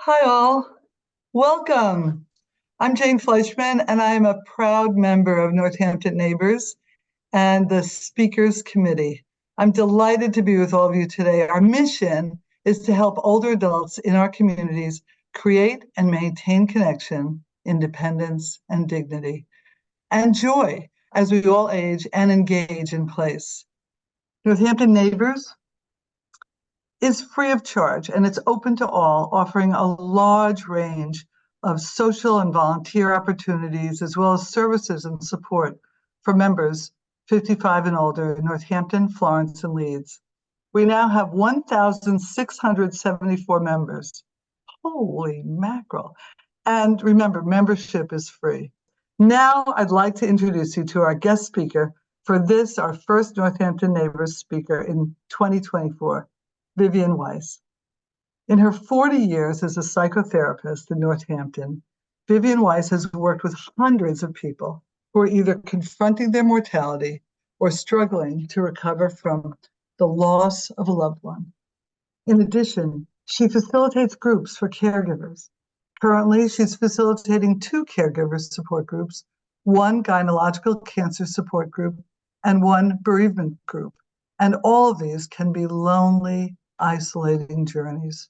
Hi, all. Welcome. I'm Jane Fleischman, and I'm a proud member of Northampton Neighbors and the Speakers Committee. I'm delighted to be with all of you today. Our mission is to help older adults in our communities create and maintain connection, independence, and dignity, and joy as we all age and engage in place. Northampton Neighbors is free of charge and it's open to all, offering a large range of social and volunteer opportunities, as well as services and support for members 55 and older in Northampton, Florence, and Leeds. We now have 1,674 members. Holy mackerel. And remember, membership is free. Now I'd like to introduce you to our guest speaker for this, our first Northampton Neighbors speaker in 2024. Vivien Weiss. In her 40 years as a psychotherapist in Northampton, Vivien Weiss has worked with hundreds of people who are either confronting their mortality or struggling to recover from the loss of a loved one. In addition, she facilitates groups for caregivers. Currently, she's facilitating 2 caregiver support groups, 1 gynecological cancer support group, and 1 bereavement group. And all of these can be lonely, isolating journeys.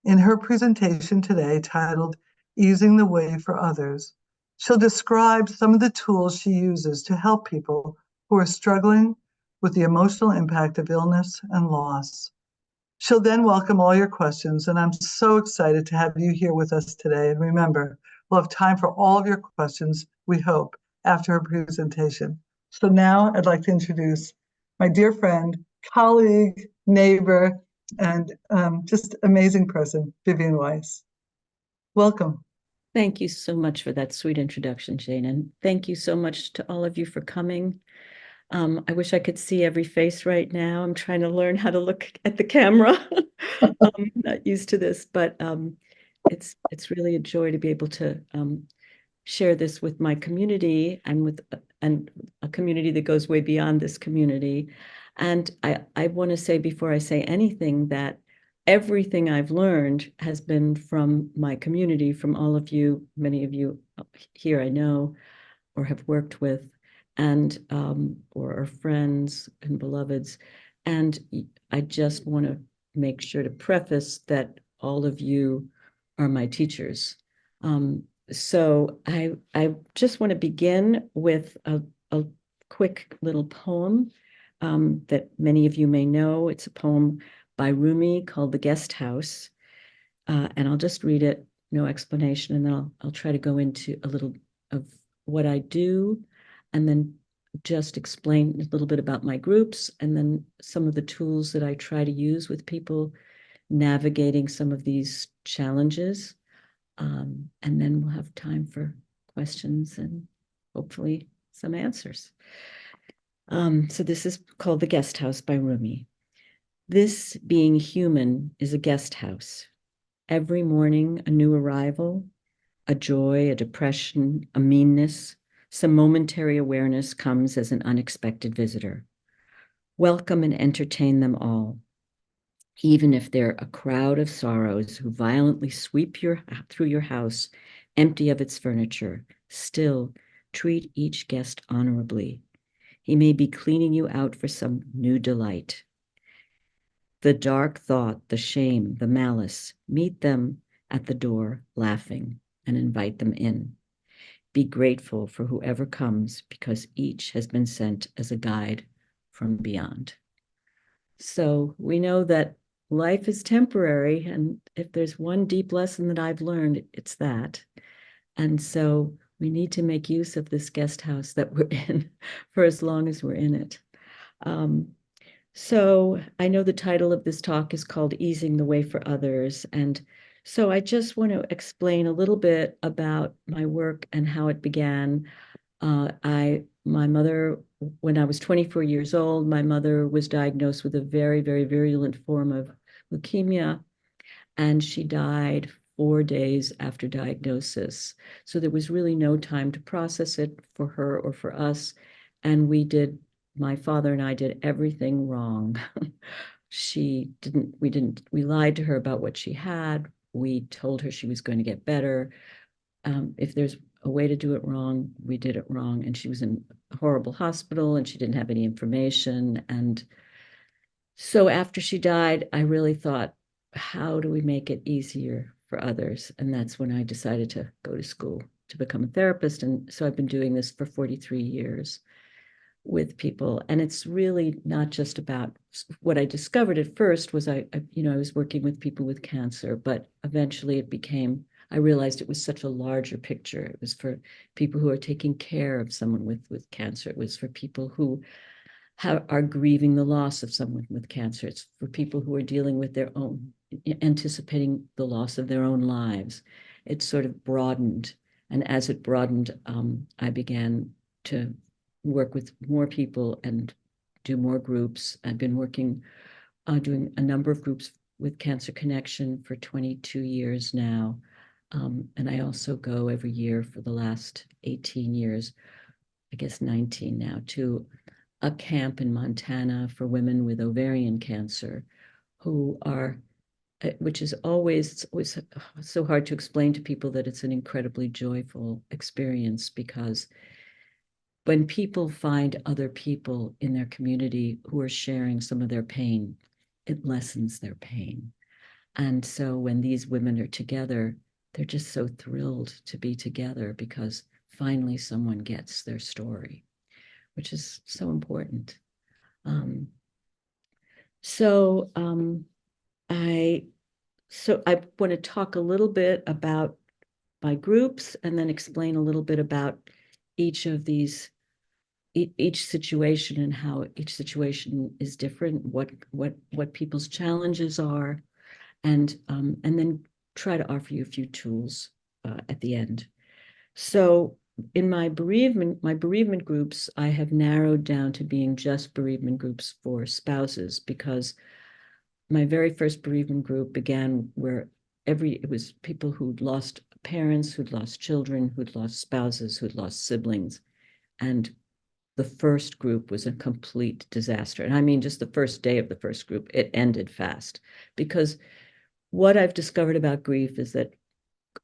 In her presentation today, titled Easing the Way for Others, she'll describe some of the tools she uses to help people who are struggling with the emotional impact of illness and loss. She'll then welcome all your questions, and I'm so excited to have you here with us today. And remember, we'll have time for all of your questions, we hope, after her presentation. So now I'd like to introduce my dear friend, colleague, neighbor, and just amazing person, Vivien Weiss. Welcome. Thank you so much for that sweet introduction, Jane, and thank you so much to all of you for coming. I wish I could see every face right now. I'm trying to learn how to look at the camera. I'm not used to this, but it's really a joy to be able to share this with my community and with a community that goes way beyond this community. And I want to say before I say anything that everything I've learned has been from my community, from all of you, many of you here I know or have worked with, and or are friends and beloveds. And I just want to make sure to preface that all of you are my teachers. So I just want to begin with a quick little poem that many of you may know. It's a poem by Rumi called The Guest House. And I'll just read it, no explanation, and then I'll try to go into a little of what I do, and then just explain a little bit about my groups, and then some of the tools that I try to use with people navigating some of these challenges. And then we'll have time for questions and hopefully some answers. So this is called The Guest House by Rumi. This being human is a guest house. Every morning, a new arrival, a joy, a depression, a meanness, some momentary awareness comes as an unexpected visitor. Welcome and entertain them all. Even if they're a crowd of sorrows who violently sweep through your house, empty of its furniture, still treat each guest honorably. He may be cleaning you out for some new delight. The dark thought, the shame, the malice, meet them at the door laughing and invite them in. Be grateful for whoever comes because each has been sent as a guide from beyond. So we know that life is temporary, and if there's one deep lesson that I've learned, it's that. And so we need to make use of this guest house that we're in for as long as we're in it. So I know the title of this talk is called Easing the Way for Others. And so I just want to explain a little bit about my work and how it began. My mother, when I was 24 years old, my mother was diagnosed with a very, very virulent form of leukemia, and she died 4 days after diagnosis. So there was really no time to process it for her or for us. And my father and I did everything wrong. We lied to her about what she had. We told her she was going to get better. If there's a way to do it wrong, we did it wrong. And she was in a horrible hospital and she didn't have any information. And so after she died, I really thought, how do we make it easier for others? And that's when I decided to go to school to become a therapist. And so I've been doing this for 43 years with people. And it's really not just about what I discovered at first was I was working with people with cancer, but eventually it became, I realized it was such a larger picture. It was for people who are taking care of someone with cancer. It was for people who are grieving the loss of someone with cancer. It's for people who are dealing with their own, anticipating the loss of their own lives. It sort of broadened. And as it broadened, I began to work with more people and do more groups. I've been working, doing a number of groups with Cancer Connection for 22 years now. And I also go every year for the last 18 years, I guess 19 now, to a camp in Montana for women with ovarian cancer who are, which is always so hard to explain to people that it's an incredibly joyful experience, because when people find other people in their community who are sharing some of their pain, it lessens their pain. And so when these women are together, they're just so thrilled to be together because finally someone gets their story, which is so important. Um, so I want to talk a little bit about my groups and then explain a little bit about each of these, each situation and how each situation is different, what people's challenges are, and then try to offer you a few tools at the end. So in my bereavement groups, I have narrowed down to being just bereavement groups for spouses, because my very first bereavement group began where it was people who'd lost parents, who'd lost children, who'd lost spouses, who'd lost siblings. And the first group was a complete disaster. And I mean, just the first day of the first group, it ended fast, because what I've discovered about grief is that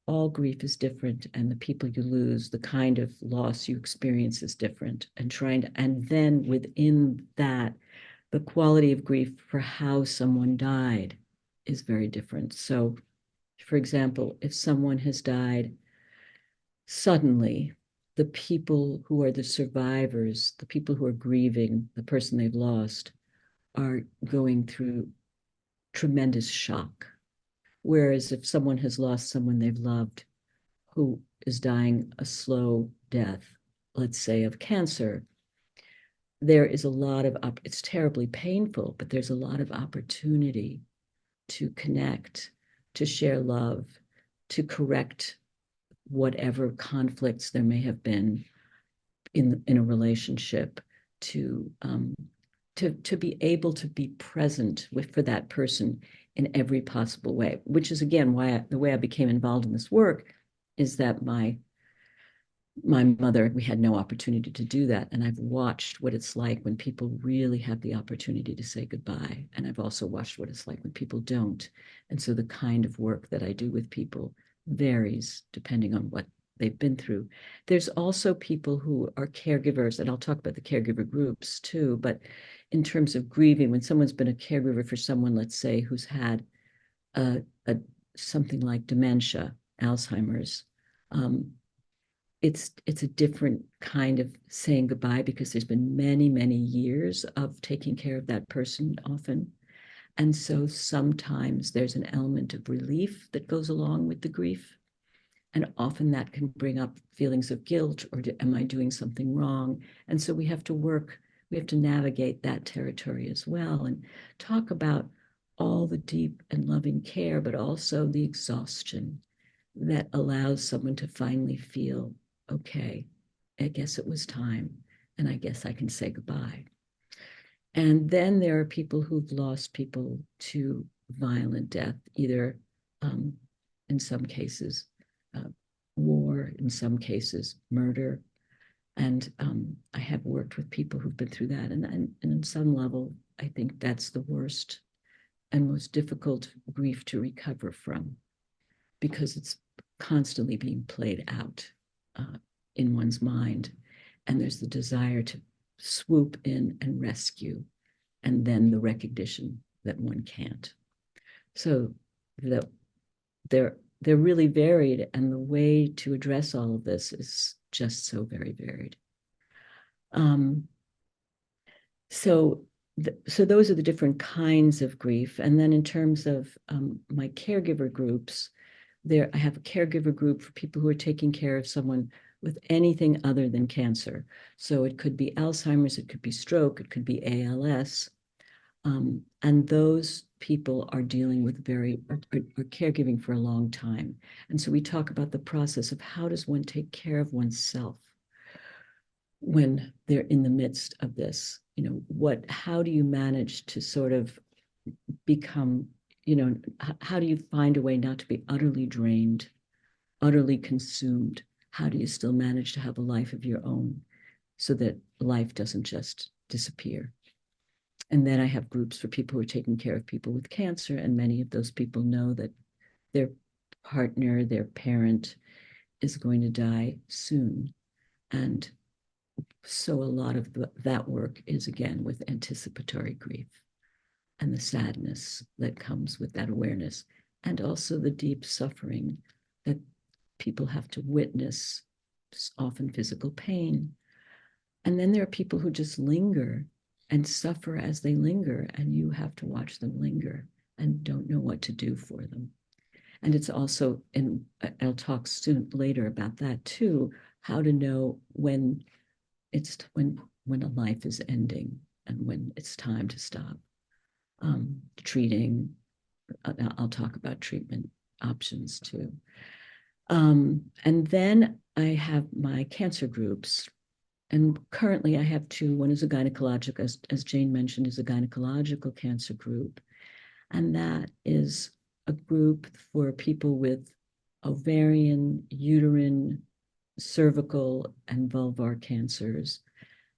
all grief is different, and the people you lose, the kind of loss you experience is different, and then within that, the quality of grief for how someone died is very different. So, for example, if someone has died suddenly, the people who are the survivors, the people who are grieving the person they've lost, are going through tremendous shock. Whereas if someone has lost someone they've loved who is dying a slow death, let's say of cancer, there is a lot of, it's terribly painful, but there's a lot of opportunity to connect, to share love, to correct whatever conflicts there may have been in a relationship, to be able to be present for that person in every possible way, which is again why the way I became involved in this work is that my mother, we had no opportunity to do that. And I've watched what it's like when people really have the opportunity to say goodbye. And I've also watched what it's like when people don't. And so the kind of work that I do with people varies depending on what they've been through. There's also people who are caregivers, and I'll talk about the caregiver groups too, but in terms of grieving, when someone's been a caregiver for someone, let's say, who's had something like dementia, Alzheimer's, it's a different kind of saying goodbye, because there's been many, many years of taking care of that person often. And so sometimes there's an element of relief that goes along with the grief. And often that can bring up feelings of guilt, or am I doing something wrong? And so we have to navigate that territory as well, and talk about all the deep and loving care, but also the exhaustion that allows someone to finally feel, okay, I guess it was time, and I guess I can say goodbye. And then there are people who've lost people to violent death, either in some cases, war, in some cases, murder. And I have worked with people who've been through that. And on some level, I think that's the worst and most difficult grief to recover from. because it's constantly being played out in one's mind. And there's the desire to swoop in and rescue, and then the recognition that one can't. So they're really varied, and the way to address all of this is just so very varied. So those are the different kinds of grief. And then in terms of my caregiver groups, I have a caregiver group for people who are taking care of someone with anything other than cancer. So it could be Alzheimer's, it could be stroke, it could be ALS. And those people are dealing with are caregiving for a long time. And so we talk about the process of how does one take care of oneself when they're in the midst of this. How do you manage to sort of become, how do you find a way not to be utterly drained, utterly consumed? How do you still manage to have a life of your own so that life doesn't just disappear? And then I have groups for people who are taking care of people with cancer, and many of those people know that their partner, their parent is going to die soon. And so a lot of that work is, again, with anticipatory grief and the sadness that comes with that awareness, and also the deep suffering that people have to witness, often physical pain. And then there are people who just linger and suffer as they linger, and you have to watch them linger and don't know what to do for them. And it's also, and I'll talk soon later about that too, how to know when a life is ending and when it's time to stop. Treating, I'll talk about treatment options too. And then I have my cancer groups. And currently I have two. One is a gynecological, as Jane mentioned, is a gynecological cancer group. And that is a group for people with ovarian, uterine, cervical, and vulvar cancers.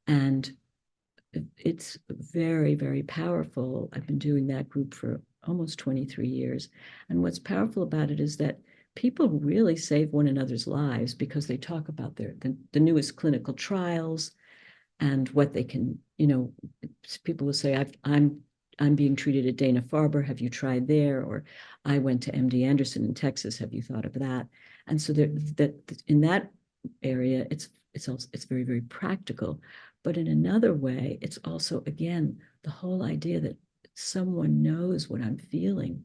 And it's very, very powerful. I've been doing that group for almost 23 years. And what's powerful about it is that people really save one another's lives because they talk about the newest clinical trials and what they can, people will say, I'm being treated at Dana-Farber. Have you tried there? Or I went to MD Anderson in Texas. Have you thought of that? And so in that area, it's very, very practical. But in another way, it's also, again, the whole idea that someone knows what I'm feeling.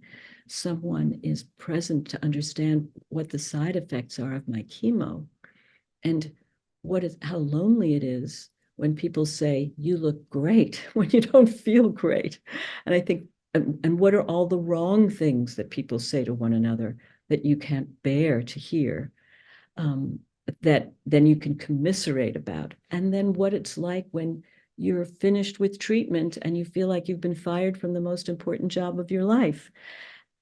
Someone is present to understand what the side effects are of my chemo, and how lonely it is when people say, you look great, when you don't feel great. And I think, and what are all the wrong things that people say to one another that you can't bear to hear? That then you can commiserate about. And then what it's like when you're finished with treatment and you feel like you've been fired from the most important job of your life.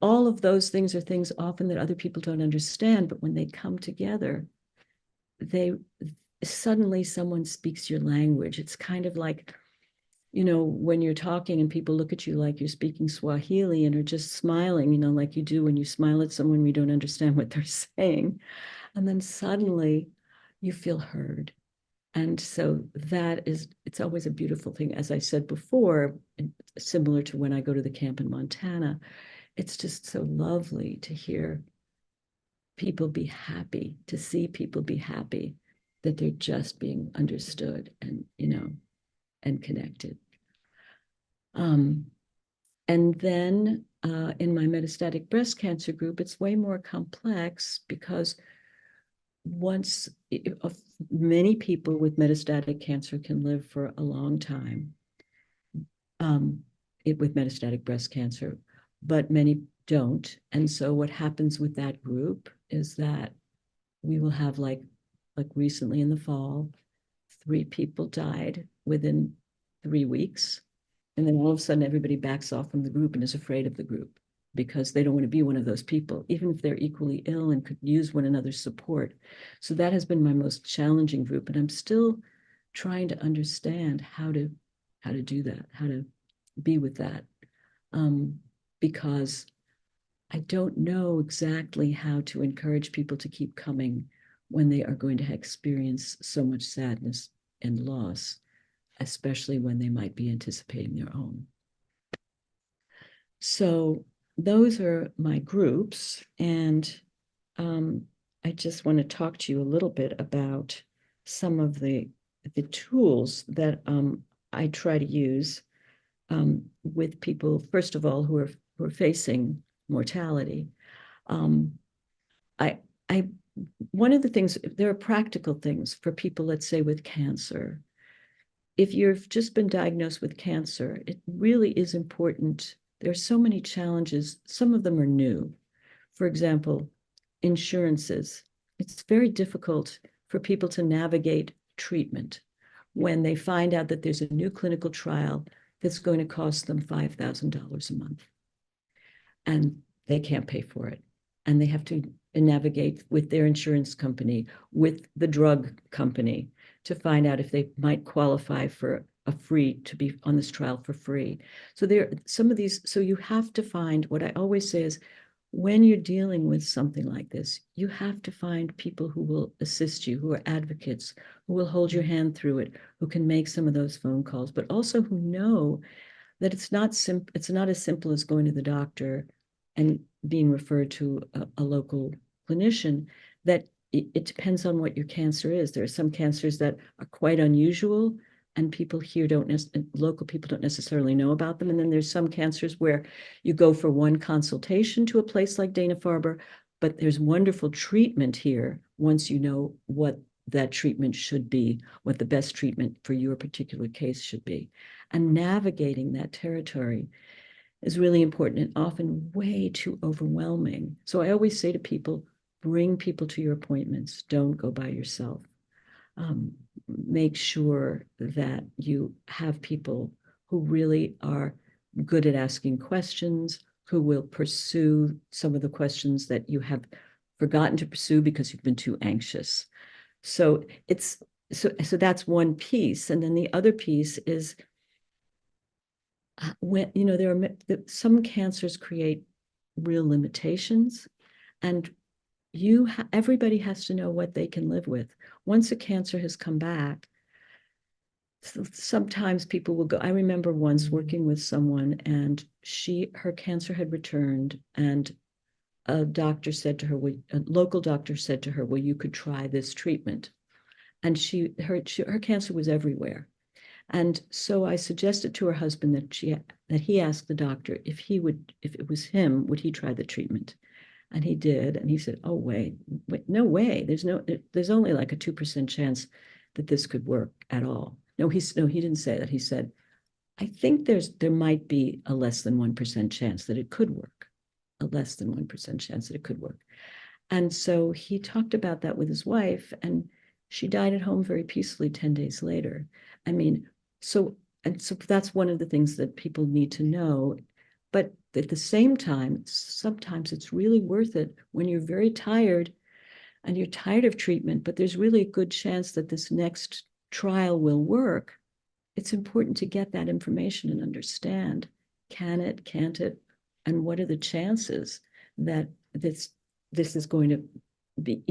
All of those things are things often that other people don't understand, but when they come together, suddenly someone speaks your language. It's kind of like, when you're talking and people look at you like you're speaking Swahili and are just smiling, like you do when you smile at someone when you don't understand what they're saying. And then suddenly you feel heard. And so it's always a beautiful thing. As I said before, similar to when I go to the camp in Montana, it's just so lovely to hear people be happy, to see people be happy, that they're just being understood and, and connected. And then in my metastatic breast cancer group, it's way more complex because many people with metastatic cancer can live for a long time with metastatic breast cancer, but many don't. And so what happens with that group is that we will have like recently in the fall, 3 people died within 3 weeks. And then all of a sudden everybody backs off from the group and is afraid of the group because they don't want to be one of those people, even if they're equally ill and could use one another's support. So that has been my most challenging group. And I'm still trying to understand how to do that, how to be with that. Because I don't know exactly how to encourage people to keep coming when they are going to experience so much sadness and loss, especially when they might be anticipating their own. So those are my groups, and I just want to talk to you a little bit about some of the tools that I try to use with people, first of all, who are facing mortality. Um, I I One of the things, there are practical things for people, let's say with cancer. If you've just been diagnosed with cancer, it really is important. There are so many challenges. Some of them are new. For example, insurances. It's very difficult for people to navigate treatment when they find out that there's a new clinical trial that's going to cost them $5,000 a month and they can't pay for it. And they have to navigate with their insurance company, with the drug company, to find out if they might qualify for to be on this trial for free. So there are some of these, so you have to find, what I always say is, when you're dealing with something like this, you have to find people who will assist you, who are advocates, who will hold your hand through it, who can make some of those phone calls, but also who know that it's not as simple as going to the doctor and being referred to a local clinician, that it depends on what your cancer is. There are some cancers that are quite unusual and people here local people don't necessarily know about them. And then there's some cancers where you go for one consultation to a place like Dana-Farber, but there's wonderful treatment here once you know what that treatment should be, what the best treatment for your particular case should be. And navigating that territory is really important and often way too overwhelming. So I always say to people, bring people to your appointments. Don't go by yourself. Make sure that you have people who really are good at asking questions, who will pursue some of the questions that you have forgotten to pursue because you've been too anxious. So that's one piece. And then the other piece is, when some cancers create real limitations, and everybody has to know what they can live with. Once a cancer has come back, sometimes people will go. I remember once working with someone, and her cancer had returned, and a local doctor said to her, well, you could try this treatment. And her cancer was everywhere. And so I suggested to her husband that he ask the doctor if it was him, would he try the treatment? And he did. And he said, oh, wait, no way. There's only like a 2% chance that this could work at all. No, he didn't say that. He said, I think there might be a less than 1% chance that it could work, a less than 1% chance that it could work. And so he talked about that with his wife, and she died at home very peacefully 10 days later. I mean, so that's one of the things that people need to know. But at the same time, sometimes it's really worth it when you're very tired and you're tired of treatment, but there's really a good chance that this next trial will work. It's important to get that information and understand, can't it, and what are the chances that this is going to be,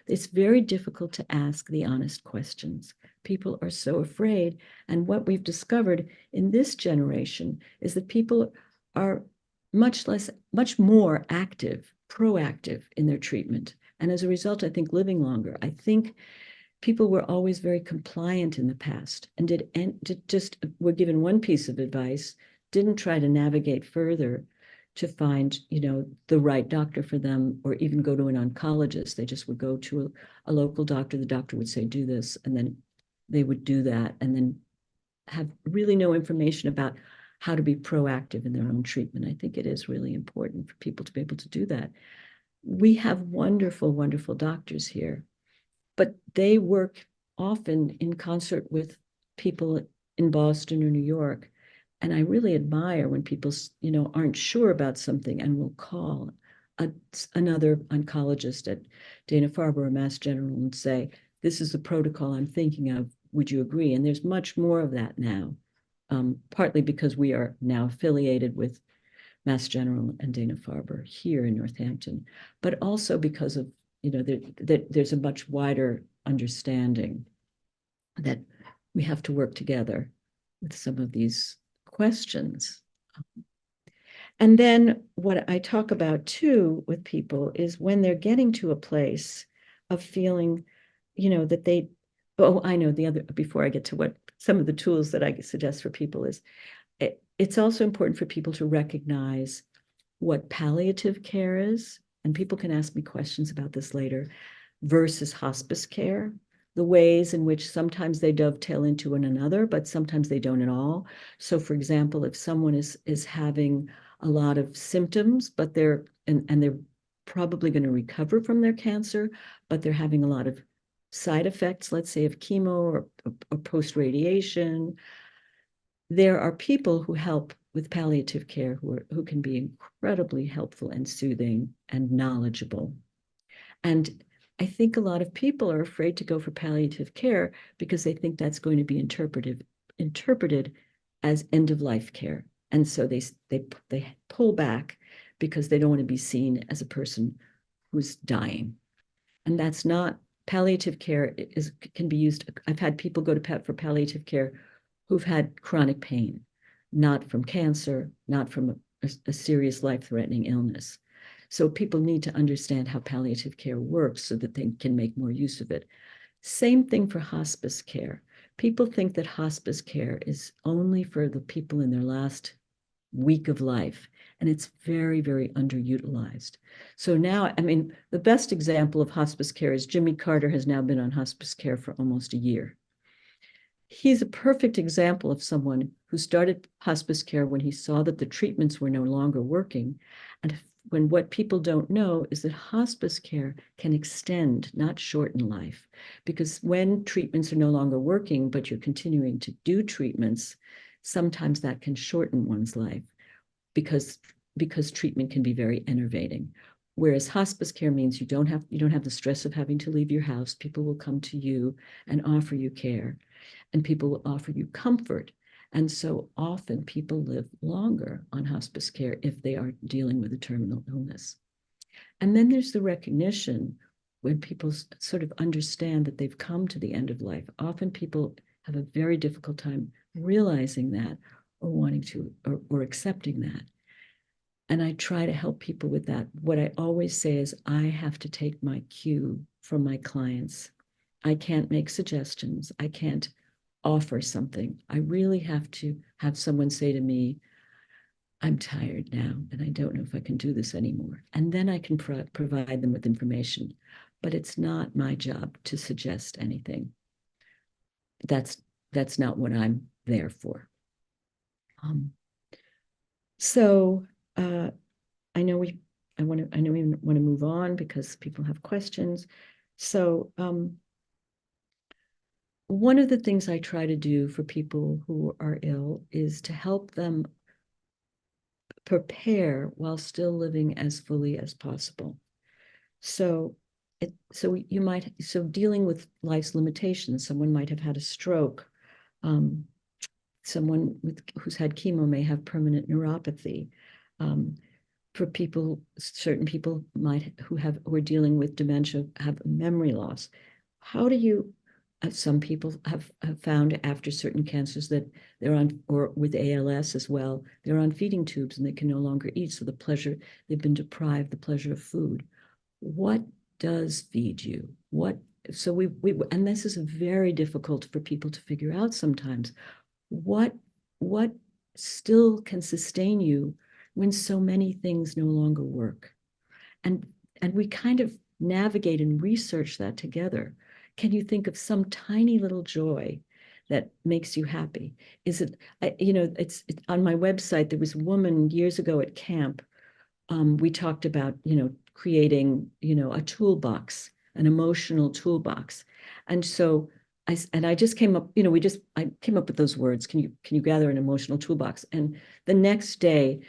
it's very difficult to ask the honest questions. People are so afraid. And what we've discovered in this generation is that people are much more proactive in their treatment. And as a result, I think living longer. I think people were always very compliant in the past and were given one piece of advice, didn't try to navigate further to find, the right doctor for them, or even go to an oncologist. They just would go to a local doctor. The doctor would say, do this, and then they would do that, and then have really no information about how to be proactive in their own treatment. I think it is really important for people to be able to do that. We have wonderful, wonderful doctors here, but they work often in concert with people in Boston or New York. And I really admire when people, aren't sure about something and will call another oncologist at Dana-Farber or Mass General and say, this is the protocol I'm thinking of. Would you agree? And there's much more of that now, partly because we are now affiliated with Mass General and Dana-Farber here in Northampton, but also because of, there's a much wider understanding that we have to work together with some of these questions. And then what I talk about too with people is when they're getting to a place of feeling, that they, oh, I know the other, before I get to what some of the tools that I suggest for people is, it's also important for people to recognize what palliative care is, and people can ask me questions about this later, versus hospice care, the ways in which sometimes they dovetail into one another, but sometimes they don't at all. So for example, if someone is having a lot of symptoms, but they're probably going to recover from their cancer, but they're having a lot of side effects, let's say of chemo or post-radiation, there are people who help with palliative care who can be incredibly helpful and soothing and knowledgeable. And I think a lot of people are afraid to go for palliative care because they think that's going to be interpreted as end-of-life care. And so they pull back because they don't want to be seen as a person who's dying. And that's not, palliative care can be used. I've had people go for palliative care who've had chronic pain, not from cancer, not from a serious life-threatening illness. So people need to understand how palliative care works so that they can make more use of it. Same thing for hospice care. People think that hospice care is only for the people in their last week of life, and it's very, very underutilized. So now, I mean, the best example of hospice care is Jimmy Carter has now been on hospice care for almost a year. He's a perfect example of someone who started hospice care when he saw that the treatments were no longer working. And when what people don't know is that hospice care can extend, not shorten life. Because when treatments are no longer working, but you're continuing to do treatments, sometimes that can shorten one's life because treatment can be very enervating. Whereas hospice care means you don't have the stress of having to leave your house. People will come to you and offer you care, and people will offer you comfort. And so often people live longer on hospice care if they are dealing with a terminal illness. And then there's the recognition when people sort of understand that they've come to the end of life. Often people have a very difficult time realizing that or wanting to, or accepting that. And I try to help people with that. What I always say is I have to take my cue from my clients. I can't make suggestions. I can't offer something. I really have to have someone say to me, I'm tired now, and I don't know if I can do this anymore. And then I can provide them with information. But it's not my job to suggest anything. That's not what I'm there for. So I know we want to move on because people have questions. So one of the things I try to do for people who are ill is to help them prepare while still living as fully as possible. So dealing with life's limitations, someone might have had a stroke. Someone who's had chemo may have permanent neuropathy. For people, certain people who are dealing with dementia have memory loss. How do you? Some people have found after certain cancers that they're on, or with ALS as well, they're on feeding tubes and they can no longer eat. So they've been deprived the pleasure of food. What does feed you? So and this is very difficult for people to figure out sometimes. What still can sustain you when so many things no longer work? And we kind of navigate and research that together. Can you think of some tiny little joy that makes you happy? Is it, it's on my website, there was a woman years ago at camp. We talked about, creating, a toolbox, an emotional toolbox. And so I just came up, I came up with those words. Can you gather an emotional toolbox? And the next day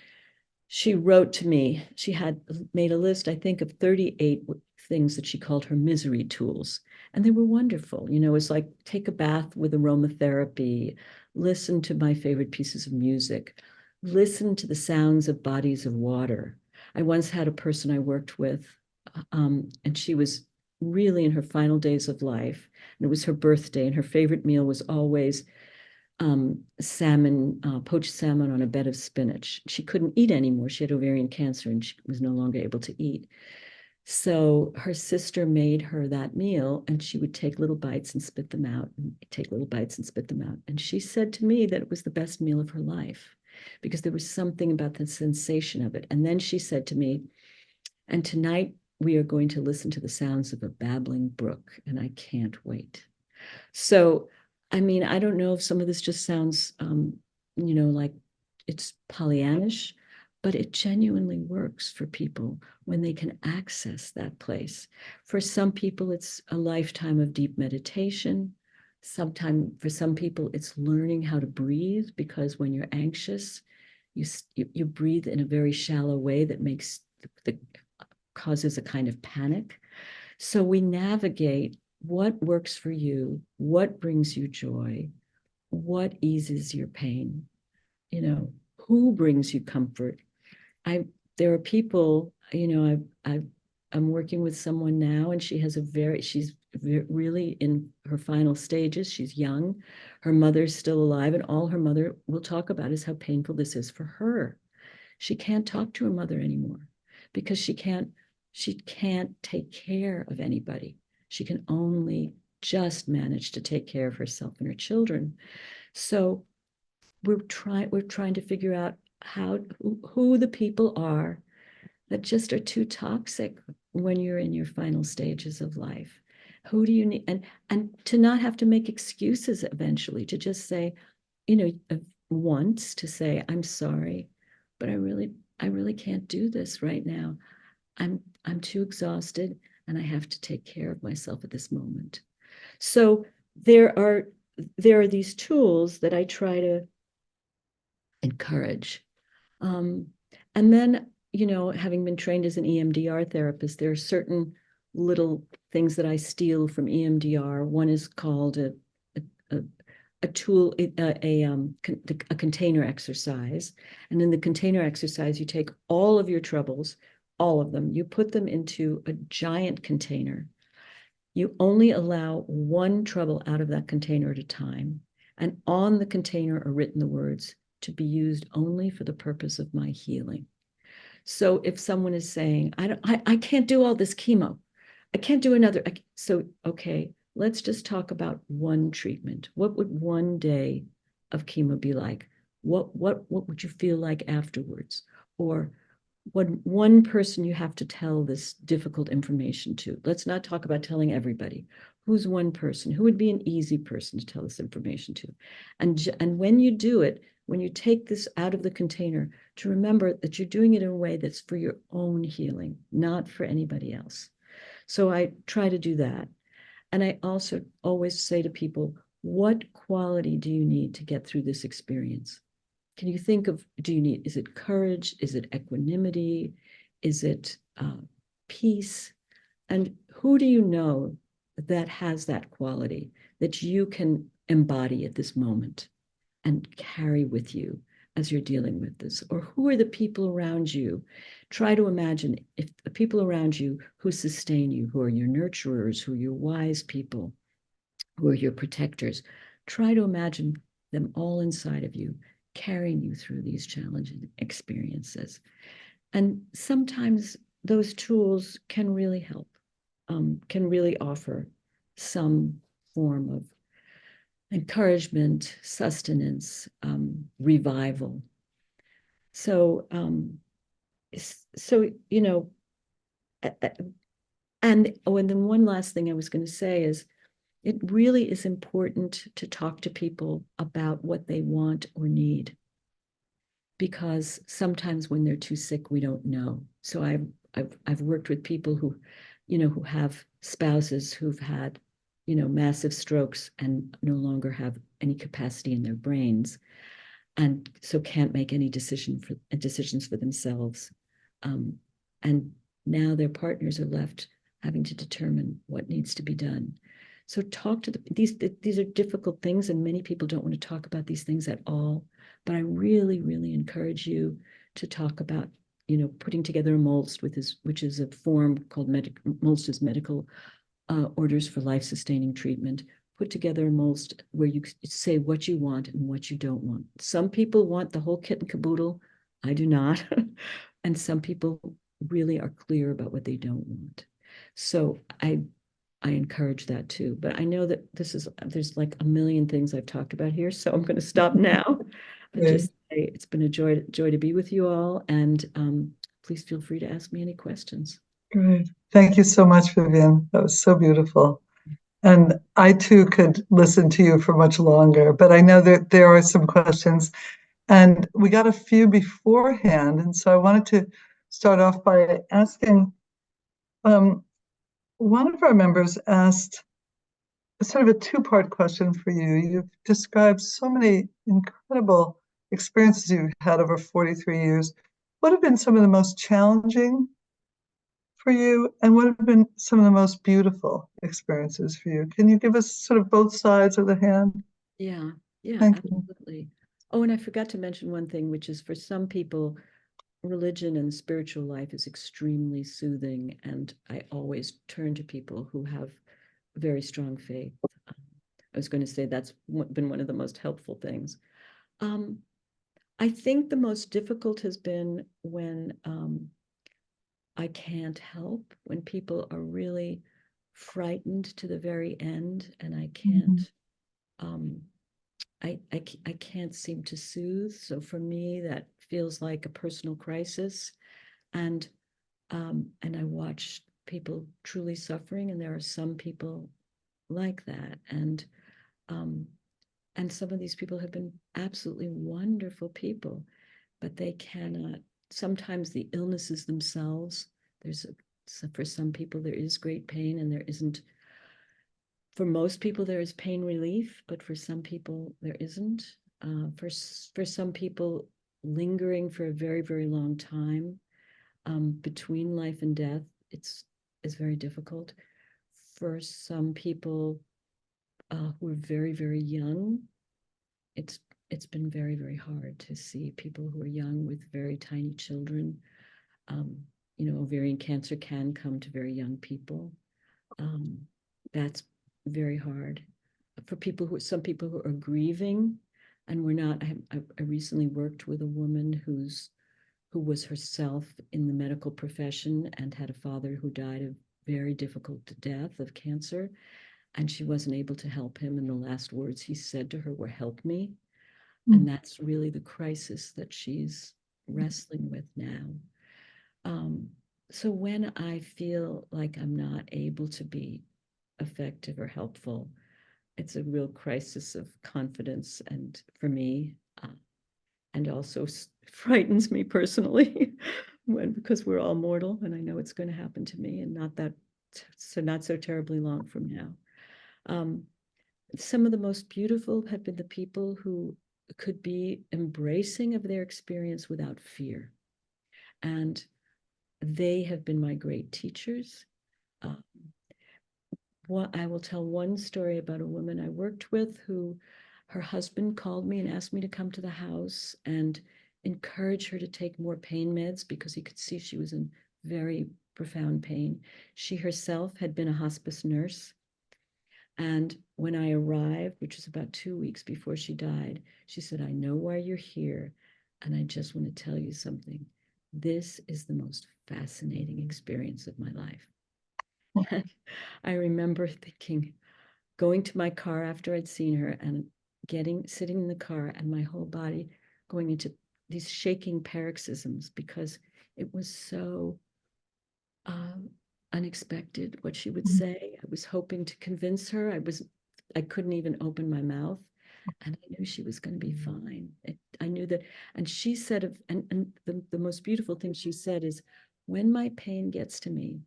she wrote to me, she had made a list, I think, of 38 things that she called her misery tools. And they were wonderful. It's like take a bath with aromatherapy, listen to my favorite pieces of music, listen to the sounds of bodies of water. I once had a person I worked with, and she was really in her final days of life, and it was her birthday, and her favorite meal was always salmon, poached salmon on a bed of spinach. She couldn't eat anymore. She had ovarian cancer and she was no longer able to eat. So her sister made her that meal, and she would take little bites and spit them out, and take little bites and spit them out. And she said to me that it was the best meal of her life because there was something about the sensation of it. And then she said to me, and tonight we are going to listen to the sounds of a babbling brook, and I can't wait. So, I mean, I don't know if some of this just sounds, like it's Pollyannish, but it genuinely works for people when they can access that place. For some people, it's a lifetime of deep meditation. Sometimes for some people, it's learning how to breathe, because when you're anxious, you breathe in a very shallow way that causes a kind of panic. So we navigate what works for you, what brings you joy, what eases your pain, who brings you comfort. There are people, I'm working with someone now, and she's really in her final stages. She's young. Her mother's still alive, and all her mother will talk about is how painful this is for her. She can't talk to her mother anymore because she can't take care of anybody. She can only just manage to take care of herself and her children. So we're trying to figure out who the people are that just are too toxic when you're in your final stages of life. Who do you need? And to not have to make excuses eventually, to just say, once to say, I'm sorry, but I really can't do this right now. I'm too exhausted, and I have to take care of myself at this moment. So there are these tools that I try to encourage. And then, having been trained as an EMDR therapist, there are certain little things that I steal from EMDR. One is called a tool, a container exercise. And in the container exercise, you take all of your troubles, all of them, you put them into a giant container. You only allow one trouble out of that container at a time. And on the container are written the words, to be used only for the purpose of my healing. So if someone is saying, I can't do all this chemo, I can't do another. So, okay, let's just talk about one treatment. What would one day of chemo be like? What would you feel like afterwards? Or one person you have to tell this difficult information to. Let's not talk about telling everybody. Who's one person? Who would be an easy person to tell this information to? And when you do it, when you take this out of the container, to remember that you're doing it in a way that's for your own healing, not for anybody else. So I try to do that. And I also always say to people, what quality do you need to get through this experience? Can you think of, is it courage? Is it equanimity? Is it peace? And who do you know that has that quality that you can embody at this moment and carry with you as you're dealing with this? Or who are the people around you? Try to imagine if the people around you who sustain you, who are your nurturers, who are your wise people, who are your protectors. Try to imagine them all inside of you, carrying you through these challenging experiences. And sometimes those tools can really help, can really offer some form of encouragement, sustenance, revival. So, and then one last thing I was going to say is, it really is important to talk to people about what they want or need, because sometimes when they're too sick, we don't know. So I've worked with people who have spouses who've had, massive strokes and no longer have any capacity in their brains, and so can't make any decisions for themselves. And now their partners are left having to determine what needs to be done. So talk to these are difficult things, and many people don't want to talk about these things at all, But I really, really encourage you to talk about, putting together a MOLST which is a form called MOLST is Medical Orders for Life-Sustaining Treatment. Put together a MOLST where you say what you want and what you don't want. Some people want the whole kit and caboodle. I do not. And some people really are clear about what they don't want. So I encourage that too. But I know that there's like a million things I've talked about here, so I'm going to stop now. But just say it's been a joy to be with you all, and please feel free to ask me any questions. Great. Thank you so much, Vivien. That was so beautiful. And I too could listen to you for much longer, but I know that there are some questions, and we got a few beforehand. And so I wanted to start off by asking, one of our members asked sort of a two-part question for you. You've described so many incredible experiences you've had over 43 years. What have been some of the most challenging for you, and what have been some of the most beautiful experiences for you? Can you give us sort of both sides of the hand? Yeah, Thank you. absolutely. Oh, and I forgot to mention one thing, which is for some people, religion and spiritual life is extremely soothing, and I always turn to people who have very strong faith. I was going to say that's been one of the most helpful things. I think the most difficult has been when I can't help, when people are really frightened to the very end, and I can't, I can't seem to soothe. So for me, that feels like a personal crisis, and I watch people truly suffering, and there are some people like that, and some of these people have been absolutely wonderful people, but they cannot. Sometimes the illnesses themselves, for some people there is great pain, and there isn't. For most people there is pain relief, but for some people there isn't. For some people, lingering for a very, very long time between life and death, is very difficult. For some people who are very, very young, it's been very, very hard to see people who are young with very tiny children. Ovarian cancer can come to very young people. That's very hard. For some people who are grieving, and we're not. I recently worked with a woman who was herself in the medical profession and had a father who died of very difficult death of cancer, and she wasn't able to help him. And the last words he said to her were, "Help me." And that's really the crisis that she's wrestling with now. So when I feel like I'm not able to be effective or helpful, it's a real crisis of confidence, and for me, and also frightens me personally, because we're all mortal, and I know it's going to happen to me, and not so terribly long from now. Some of the most beautiful have been the people who could be embracing of their experience without fear. And they have been my great teachers. I will tell one story about a woman I worked with who her husband called me and asked me to come to the house and encourage her to take more pain meds because he could see she was in very profound pain. She herself had been a hospice nurse. And when I arrived, which was about 2 weeks before she died, she said, "I know why you're here, and I just want to tell you something. This is the most fascinating experience of my life." And I remember thinking, going to my car after I'd seen her and sitting in the car, and my whole body going into these shaking paroxysms because it was so unexpected what she would say. I was hoping to convince her. I couldn't even open my mouth, and I knew she was going to be fine. I knew that, and she said, and the most beautiful thing she said is, when my pain gets to me,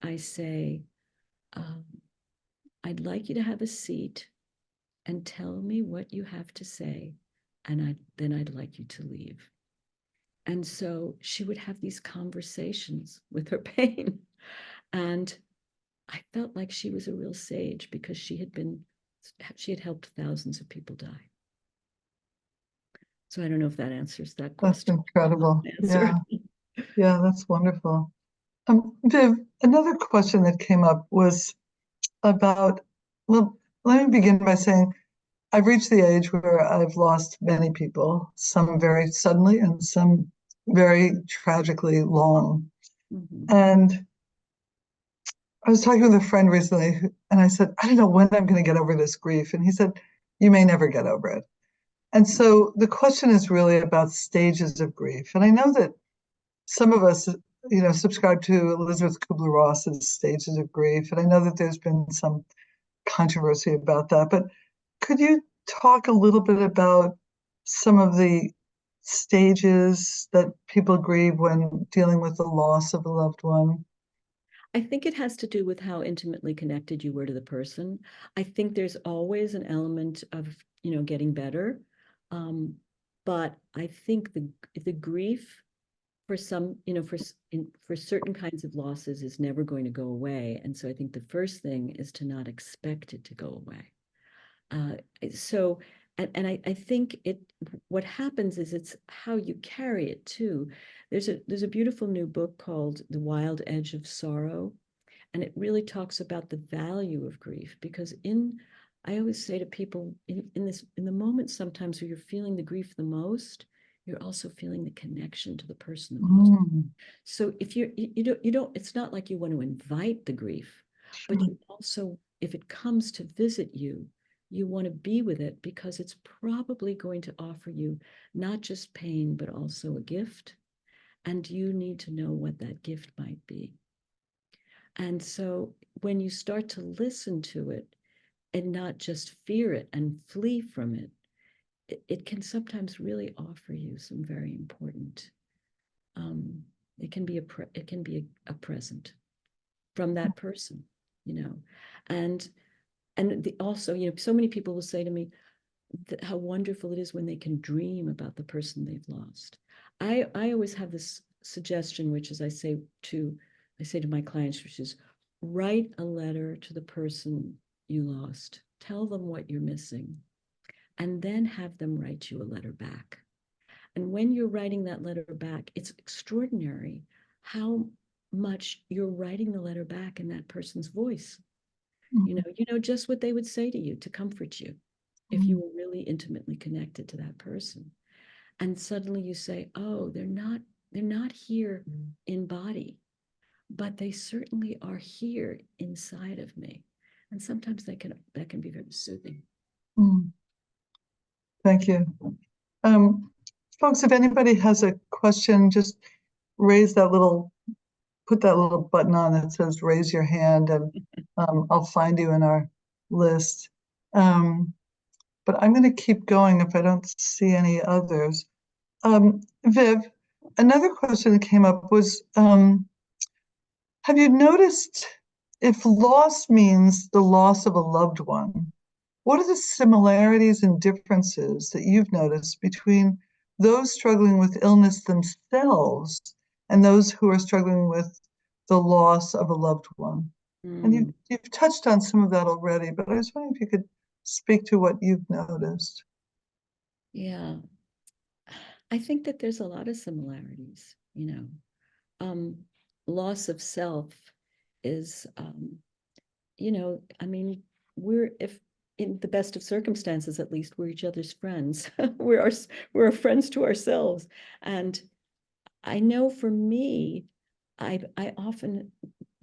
I say, "I'd like you to have a seat and tell me what you have to say, and then I'd like you to leave." And so she would have these conversations with her pain. And I felt like she was a real sage because she had helped thousands of people die. So I don't know if that answers that That's question. incredible. Answer. Yeah, yeah, that's wonderful. Viv, another question that came up was about, well, let me begin by saying I've reached the age where I've lost many people, some very suddenly and some very tragically long. Mhm. And I was talking with a friend recently, and I said, I don't know when I'm going to get over this grief. And he said, you may never get over it. And so the question is really about stages of grief. And I know that some of us, subscribe to Elizabeth Kubler-Ross's stages of grief. And I know that there's been some controversy about that. But could you talk a little bit about some of the stages that people grieve when dealing with the loss of a loved one? I think it has to do with how intimately connected you were to the person. I think there's always an element of, getting better. But I think the grief for some, for certain kinds of losses is never going to go away. And so I think the first thing is to not expect it to go away. So, and I think what happens is it's how you carry it too. There's a beautiful new book called The Wild Edge of Sorrow, and it really talks about the value of grief, because I always say to people in the moment sometimes where you're feeling the grief the most, you're also feeling the connection to the person the most. Mm, So if you don't, it's not like you want to invite the grief, but sure. you also, if it comes to visit you, you want to be with it because it's probably going to offer you not just pain, but also a gift. And you need to know what that gift might be. And so when you start to listen to it and not just fear it and flee from it, it can sometimes really offer you some very important, um, it can be a present from that person, you know. And also, so many people will say to me that how wonderful it is when they can dream about the person they've lost. I always have this suggestion, which is I say to my clients, which is write a letter to the person you lost. Tell them what you're missing, and then have them write you a letter back. And when you're writing that letter back, it's extraordinary how much you're writing the letter back in that person's voice. Mm, Just what they would say to you to comfort you if you mm, were really intimately connected to that person. And suddenly you say, oh, they're not here in body, but they certainly are here inside of me. And sometimes that can be very soothing. mm. Thank you. Um, Folks, if anybody has a question, just raise that little, put that little button on that says raise your hand, and I'll find you in our list. Um, but I'm going to keep going if I don't see any others. Viv, another question that came up was, have you noticed if loss means the loss of a loved one, what are the similarities and differences that you've noticed between those struggling with illness themselves and those who are struggling with the loss of a loved one? And Mm, you've touched on some of that already, but I was wondering if you could speak to what you've noticed. yeah. I think that there's a lot of similarities, Um, loss of self is, I mean, if in the best of circumstances, at least, we're each other's friends. We're friends to ourselves. And I know for me, I often,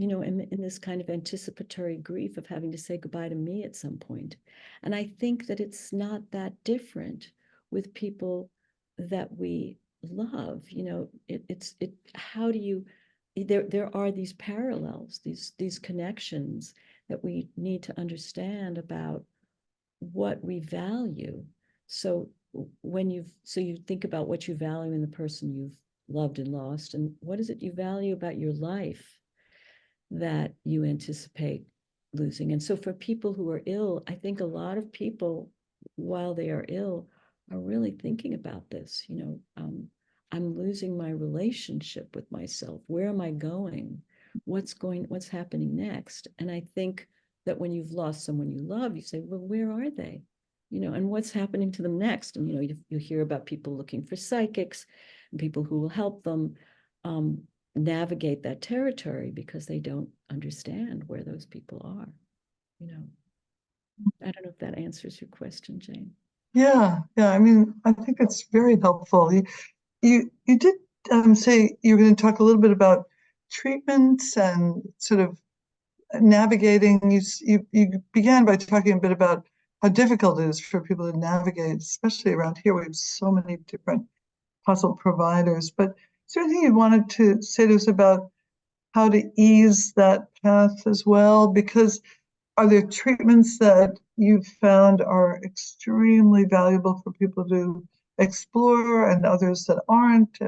am in this kind of anticipatory grief of having to say goodbye to me at some point. And I think that it's not that different with people that we love. How do you, there are these parallels, these connections that we need to understand about what we value. So you think about what you value in the person you've loved and lost, and what is it you value about your life that you anticipate losing. And so for people who are ill, I think a lot of people, while they are ill, are really thinking about this. I'm losing my relationship with myself. Where am I going? What's happening next? And I think that when you've lost someone you love, you say, well, where are they? and what's happening to them next. And, you hear about people looking for psychics and people who will help them navigate that territory because they don't understand where those people are. I don't know if that answers your question, Jane. Yeah, yeah. I mean, I think it's very helpful. You did say you were going to talk a little bit about treatments and sort of navigating. You began by talking a bit about how difficult it is for people to navigate, especially around here. We have so many different possible providers. But is there anything you wanted to say to us about how to ease that path as well? Because are there treatments that you've found are extremely valuable for people to explore and others that aren't?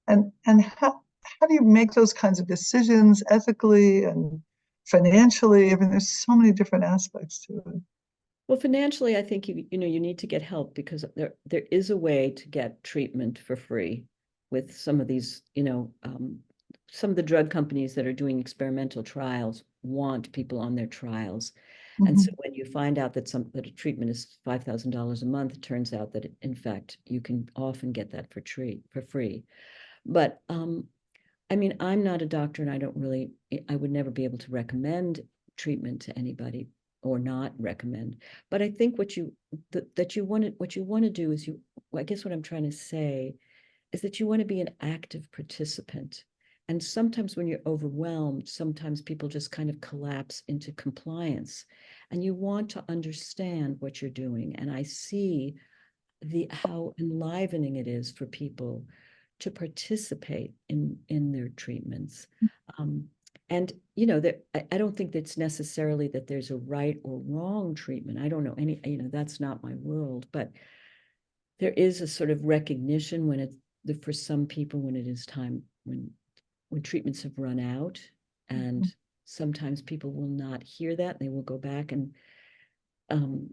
And how do you make those kinds of decisions ethically and financially? I mean, there's so many different aspects to it. Well, financially, I think you need to get help because there is a way to get treatment for free with some of these, some of the drug companies that are doing experimental trials want people on their trials. And so Mhm. when you find out that a treatment is $5,000 a month, it turns out that in fact you can often get that for free. But I mean, I'm not a doctor and I would never be able to recommend treatment to anybody or not recommend. But I think what you want to do is I guess what I'm trying to say is that you want to be an active participant. And sometimes when you're overwhelmed, sometimes people just kind of collapse into compliance. And you want to understand what you're doing. And I see how enlivening it is for people to participate in their treatments. Um, and I don't think that's necessarily that there's a right or wrong treatment. I don't know that's not my world, but there is a sort of recognition for some people when it is time when treatments have run out, and sometimes people will not hear that. They will go back and um,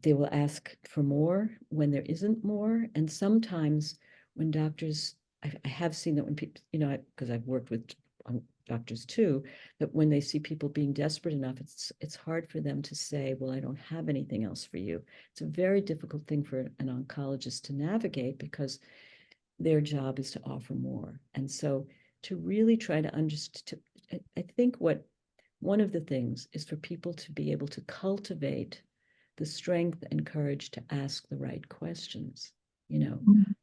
they will ask for more when there isn't more. And sometimes when doctors, I have seen that when people, because I've worked with doctors too, that when they see people being desperate enough, it's hard for them to say, well, I don't have anything else for you. It's a very difficult thing for an oncologist to navigate because their job is to offer more. And so to really try to understand, I think one of the things is for people to be able to cultivate the strength and courage to ask the right questions.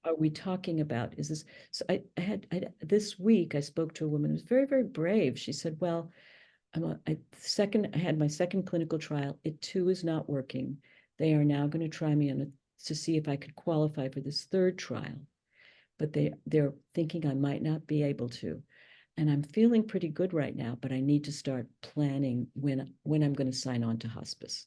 Are we talking about, is this, so this week I spoke to a woman who was very, very brave. She said, well, I had my second clinical trial. It too is not working. They are now going to try me to see if I could qualify for this third trial, but they're thinking I might not be able to. And I'm feeling pretty good right now, but I need to start planning when I'm going to sign on to hospice.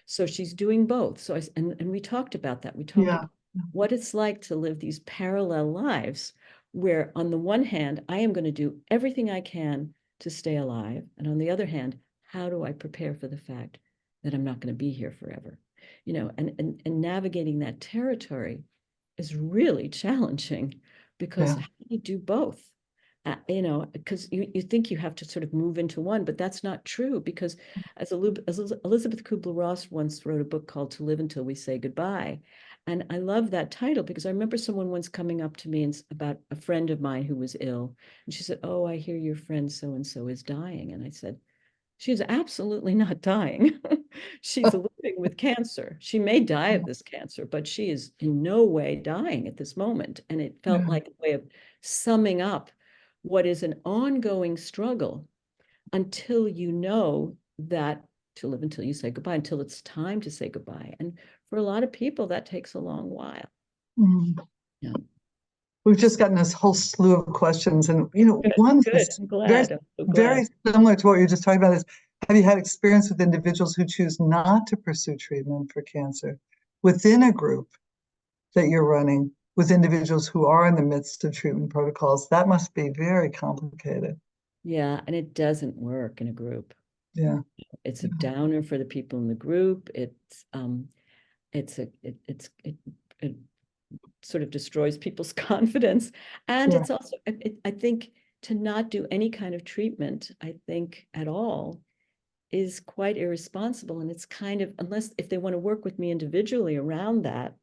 So she's doing both. So and we talked about that. We talked Yeah. about what it's like to live these parallel lives where on the one hand, I am going to do everything I can to stay alive. And on the other hand, how do I prepare for the fact that I'm not going to be here forever? And navigating that territory is really challenging because Yeah. how do you do both? Because you think you have to sort of move into one, but that's not true because as Elizabeth Kubler-Ross once wrote a book called To Live Until We Say Goodbye. And I love that title because I remember someone once coming up to me about a friend of mine who was ill. And she said, oh, I hear your friend so-and-so is dying. And I said, she's absolutely not dying. She's living with cancer. She may die of this cancer, but she is in no way dying at this moment. And it felt Yeah. like a way of summing up what is an ongoing struggle until you know that to live until you say goodbye, until it's time to say goodbye. And for a lot of people, that takes a long while. Mm. Yeah. We've just gotten this whole slew of questions, and Good, one good. that's I'm very, glad. I'm so glad. very similar to what you're just talking about is: have you had experience with individuals who choose not to pursue treatment for cancer within a group that you're running with individuals who are in the midst of treatment protocols? That must be very complicated. Yeah, and it doesn't work in a group. Yeah. It's a Yeah. downer for the people in the group. It sort of destroys people's confidence. And Sure. it's also, I think, to not do any kind of treatment, I think, at all, is quite irresponsible. And it's kind of, unless if they want to work with me individually around that,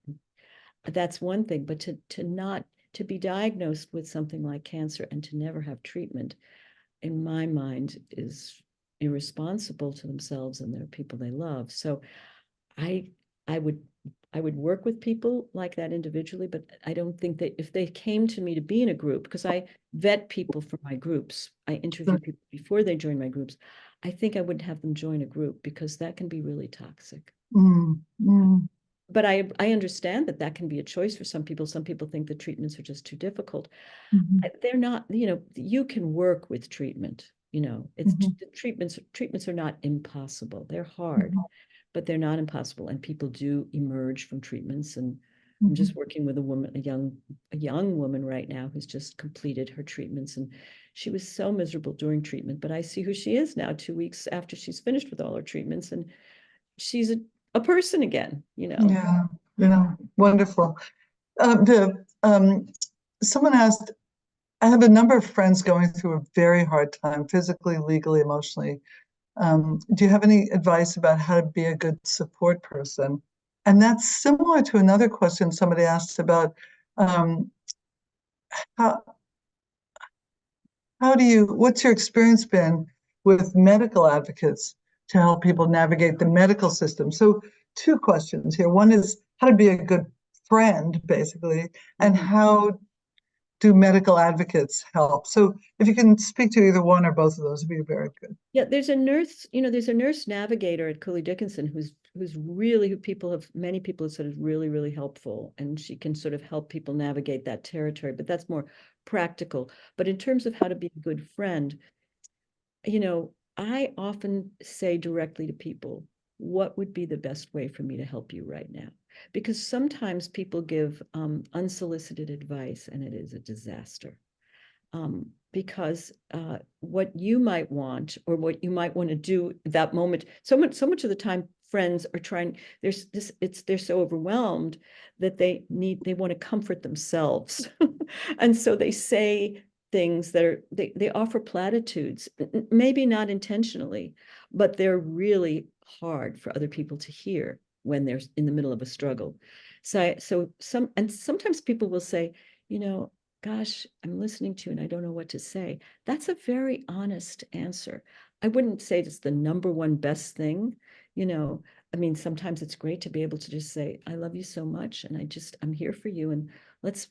that's one thing. But to be diagnosed with something like cancer and to never have treatment, in my mind, is irresponsible to themselves and their people they love. So I I would I would work with people like that individually, but I don't think that if they came to me to be in a group, because I vet people for my groups, I interview people before they join my groups. I think I wouldn't have them join a group because that can be really toxic. Mm, mm, But I understand that that can be a choice for some people. Some people think the treatments are just too difficult. mhm, They're not, you can work with treatment. It's mhm, the treatments are not impossible. They're hard, mhm, but they're not impossible. And people do emerge from treatments. And I'm mhm. just working with a woman, a young woman right now who's just completed her treatments. And she was so miserable during treatment, but I see who she is now, 2 weeks after she's finished with all her treatments. And she's a person again. Yeah, wonderful. Someone asked, I have a number of friends going through a very hard time, physically, legally, emotionally. Do you have any advice about how to be a good support person? And that's similar to another question somebody asked about um, how, what's your experience been with medical advocates to help people navigate the medical system? So, two questions here. One is how to be a good friend, basically, and Mhm. how do medical advocates help? So, if you can speak to either one or both of those, would be very good. Yeah, there's a nurse navigator at Cooley Dickinson who's really many people have said is really, really helpful. And she can sort of help people navigate that territory, but that's more practical. But in terms of how to be a good friend, I often say directly to people, what would be the best way for me to help you right now? Because sometimes people give unsolicited advice and it is a disaster. Because what you might want or what you might want to do at that moment, so much of the time friends are trying, they're so overwhelmed that they want to comfort themselves. And so they say things they offer platitudes, maybe not intentionally, but they're really hard for other people to hear when they're in the middle of a struggle. Sometimes people will say, you know, gosh, I'm listening to you and I don't know what to say. That's a very honest answer. I wouldn't say it's the number one best thing. You know, I mean, sometimes it's great to be able to just say, I love you so much and I'm here for you. And let's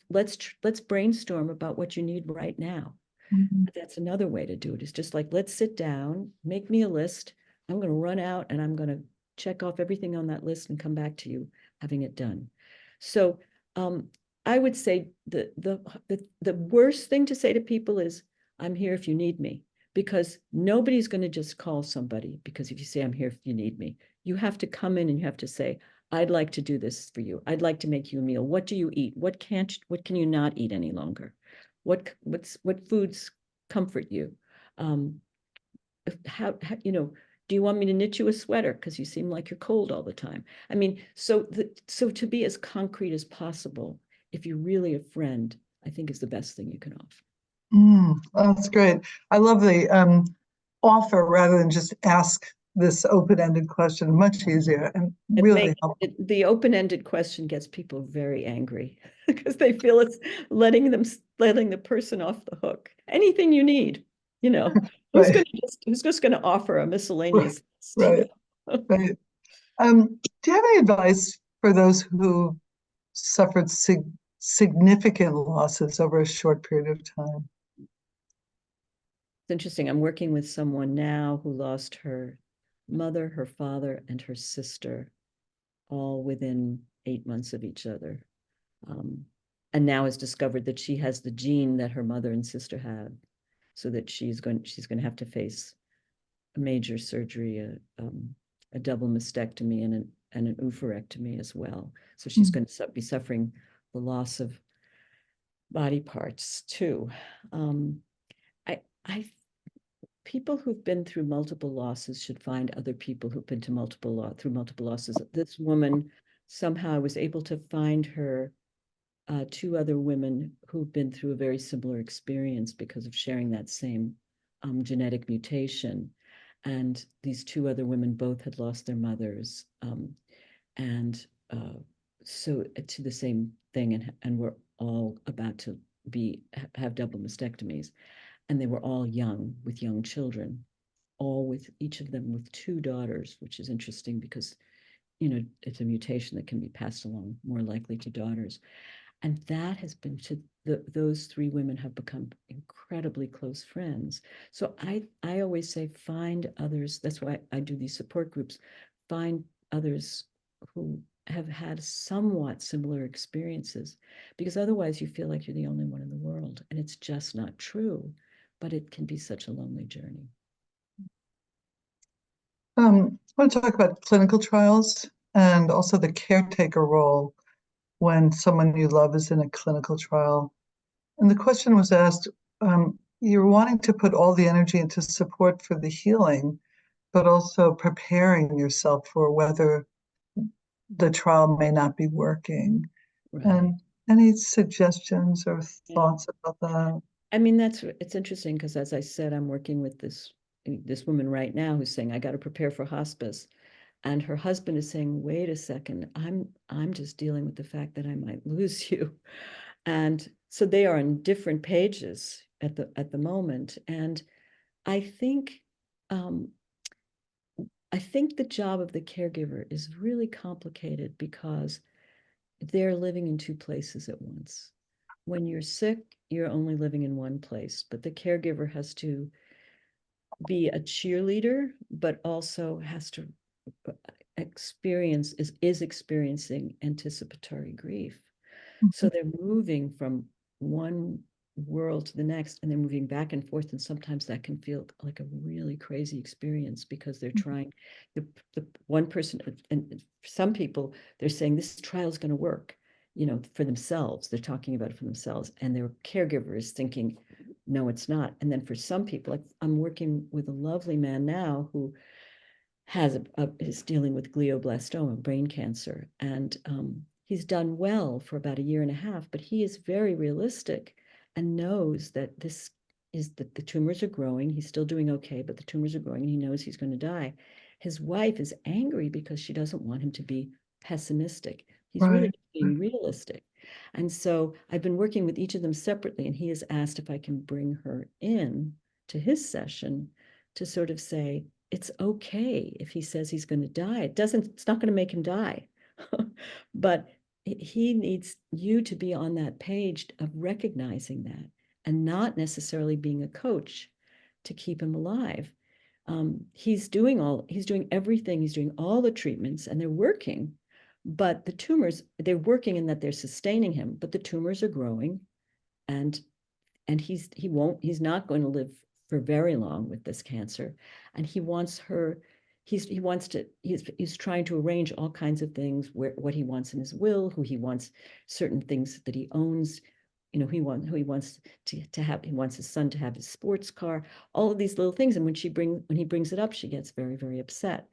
brainstorm about what you need right now. Mhm, But that's another way to do it. Is just like, let's sit down, make me a list. I'm going to run out and I'm going to check off everything on that list and come back to you having it done. So um, I would say the worst thing to say to people is, I'm here if you need me, because nobody's going to just call somebody because if you say, I'm here if you need me, you have to come in and you have to say, I'd like to do this for you. I'd like to make you a meal. What do you eat? What can you not eat any longer? What foods comfort you? Um, how do you want me to knit you a sweater because you seem like you're cold all the time? I mean, so to be as concrete as possible, if you're really a friend, I think is the best thing you can offer. that's great. I love the offer rather than just ask this open-ended question, much easier and It really makes helpful. the open-ended question gets people very angry because they feel it's letting the person off the hook. Anything you need, you know, Right, who's just gonna offer a right, miscellaneous list, right, right. Do you have any advice for those who suffered significant losses over a short period of time? It's interesting. I'm working with someone now who lost her mother, her father, and her sister all within 8 months of each other. Um, and now has discovered that she has the gene that her mother and sister had, so that she's going to have to face a major surgery, a double mastectomy and an oophorectomy as well. So she's Mm, going to be suffering the loss of body parts too. Um, I people who've been through multiple losses should find other people who've been through multiple losses. This woman somehow was able to find her two other women who've been through a very similar experience because of sharing that same genetic mutation. and these two other women both had lost their mothers, and so to the same thing, and were all about to have double mastectomies, and they were all young, with young children, all with each of them with two daughters, which is interesting because it's a mutation that can be passed along more likely to daughters. And that has been to those three women have become incredibly close friends. So I always say, find others. That's why I do these support groups. Find others who have had somewhat similar experiences, because otherwise you feel like you're the only one in the world, and it's just not true. But it can be such a lonely journey. I want to talk about clinical trials and also the caretaker role when someone you love is in a clinical trial. And the question was asked, you're wanting to put all the energy into support for the healing, but also preparing yourself for whether the trial may not be working. Right. And any suggestions or thoughts about that? I mean, it's interesting because, as I said, I'm working with this woman right now who's saying, I got to prepare for hospice. And her husband is saying, wait a second, I'm just dealing with the fact that I might lose you. And so they are on different pages at the moment. And I think I think the job of the caregiver is really complicated because they're living in two places at once. When you're sick, you're only living in one place, but the caregiver has to be a cheerleader, but also has to is experiencing anticipatory grief. So they're moving from one world to the next, and they're moving back and forth, and sometimes that can feel like a really crazy experience because they're trying the one person, and for some people they're saying this trial is going to work, for themselves. They're talking about it for themselves, and their caregiver is thinking, no, it's not. And then for some people, like I'm working with a lovely man now who is dealing with glioblastoma, brain cancer, and he's done well for about a year and a half, but he is very realistic and knows that the tumors are growing. He's still doing okay, but the tumors are growing, and he knows he's going to die. His wife is angry because she doesn't want him to be pessimistic. He's really Right. being realistic. And so I've been working with each of them separately, and he has asked if I can bring her in to his session to sort of say, it's okay if he says he's going to die. It's not going to make him die. But he needs you to be on that page of recognizing that and not necessarily being a coach to keep him alive. He's doing everything. He's doing all the treatments, and they're working, but the tumors, they're working in that they're sustaining him, but the tumors are growing, and he's not going to live for very long with this cancer. And he wants her, he's trying to arrange all kinds of things, what he wants in his will, who he wants, certain things that he owns, who he wants to have. He wants his son to have his sports car, all of these little things. And when he brings it up, she gets very, very upset.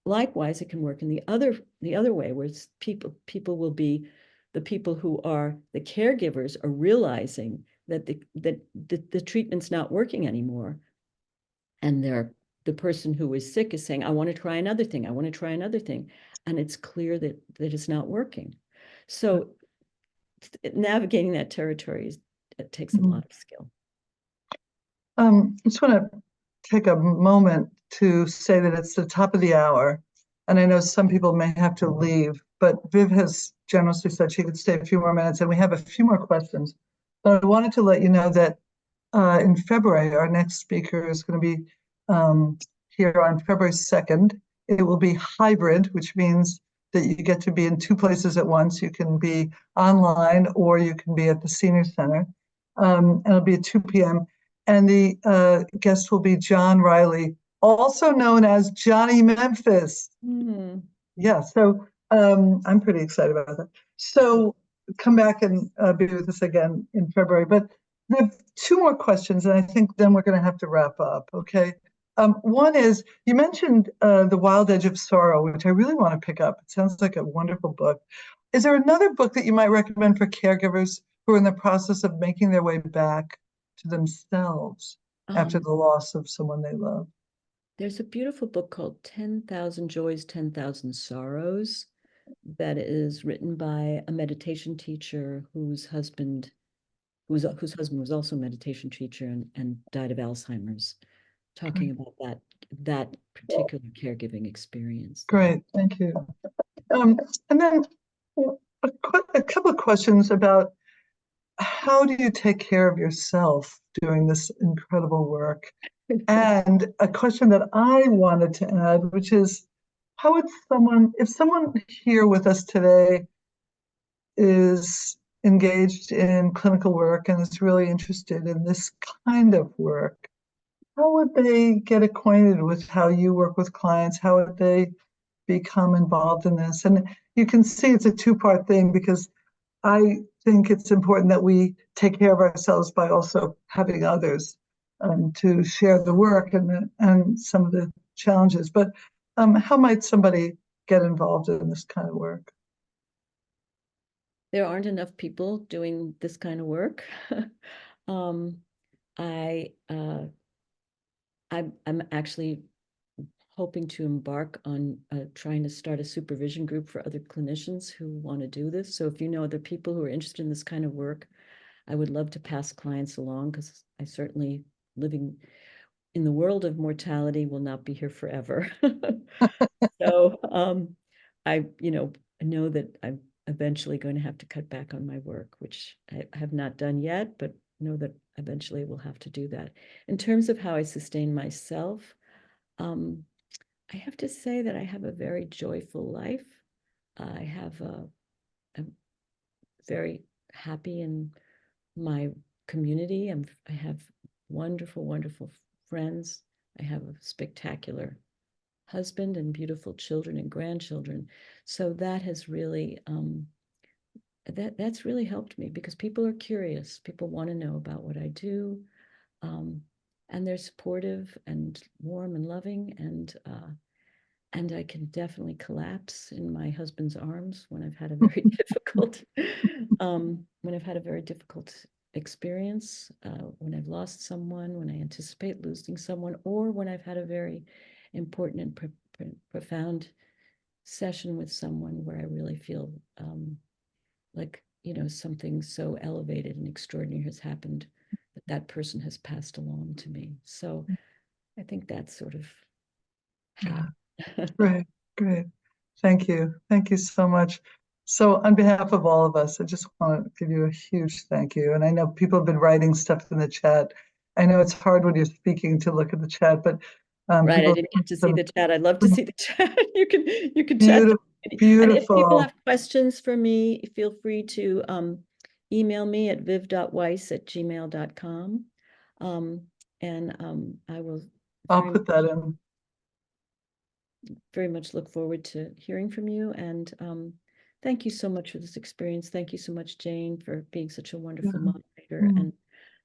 Likewise, it can work in the other way, where it's people will be, the people who are the caregivers are realizing that the treatment's not working anymore, and the person who is sick is saying, I want to try another thing, I want to try another thing, and it's clear that it's not working. So navigating that territory it takes a lot of skill. I just want to take a moment to say that it's the top of the hour, and I know some people may have to leave, but Viv has generously said she could stay a few more minutes, and we have a few more questions. But I wanted to let you know that in February, our next speaker is going to be here on February 2nd. It will be hybrid, which means that you get to be in two places at once. You can be online or you can be at the Senior Center. And it'll be at 2 p.m. And the guest will be John Riley, also known as Johnny Memphis. Yeah, so I'm pretty excited about that. So come back and be with us again in February. But we have two more questions, and I think then we're going to have to wrap up, okay? One is, you mentioned The Wild Edge of Sorrow, which I really want to pick up. It sounds like a wonderful book. Is there another book that you might recommend for caregivers who are in the process of making their way back to themselves after the loss of someone they love? There's a beautiful book called 10,000 Joys, 10,000 Sorrows that is written by a meditation teacher whose husband was also a meditation teacher and died of Alzheimer's, talking about that particular caregiving experience. Great, thank you. And then a couple of questions about how do you take care of yourself doing this incredible work? And a question that I wanted to add, which is, how would if someone here with us today is engaged in clinical work and is really interested in this kind of work, how would they get acquainted with how you work with clients? How would they become involved in this? And you can see it's a two-part thing, because I think it's important that we take care of ourselves by also having others to share the work and some of the challenges. But how might somebody get involved in this kind of work? There aren't enough people doing this kind of work. um, I'm actually hoping to embark on trying to start a supervision group for other clinicians who want to do this. So if you know other people who are interested in this kind of work, I would love to pass clients along, because I certainly, living in the world of mortality, will not be here forever. So I know that I'm eventually going to have to cut back on my work, which I have not done yet, but know that eventually we'll have to do that. In terms of how I sustain myself, I have to say that I have a very joyful life. I'm very happy in my community. I have wonderful, wonderful friends. I have a spectacular husband and beautiful children and grandchildren. So that has really that's really helped me, because people are curious. People want to know about what I do. And they're supportive and warm and loving, and I can definitely collapse in my husband's arms when I've had a very difficult experience, when I've lost someone, when I anticipate losing someone, or when I've had a very important and profound session with someone where I really feel like, something so elevated and extraordinary has happened, that person has passed along to me. So I think that's sort of how. Great, great. Thank you. Thank you so much. So on behalf of all of us, I just want to give you a huge thank you. And I know people have been writing stuff in the chat. I know it's hard when you're speaking to look at the chat, but Right, I people didn't get to see the chat. I'd love to see the chat. You can chat. beautiful, And if people beautiful. have questions for me, feel free to email me at viv.weiss@gmail.com. I will I'll very, put that in. very much look forward to hearing from you. And thank you so much for this experience. Thank you so much, Jane, for being such a wonderful Yeah. moderator. And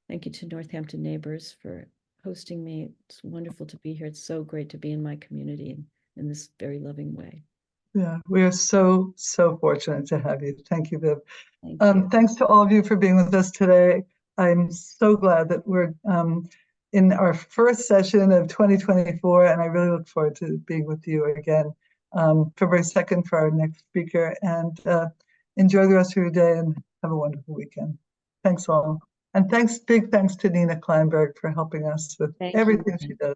thank you to Northampton Neighbors for hosting me. It's wonderful to be here. It's so great to be in my community in this very loving way. Yeah, we are so, so fortunate to have you. Thank you, Viv. Thank you. Thanks to all of you for being with us today. I'm so glad that we're in our first session of 2024, and I really look forward to being with you again February 2nd for our next speaker. And enjoy the rest of your day and have a wonderful weekend. Thanks all. And big thanks to Nina Kleinberg for helping us with everything she does.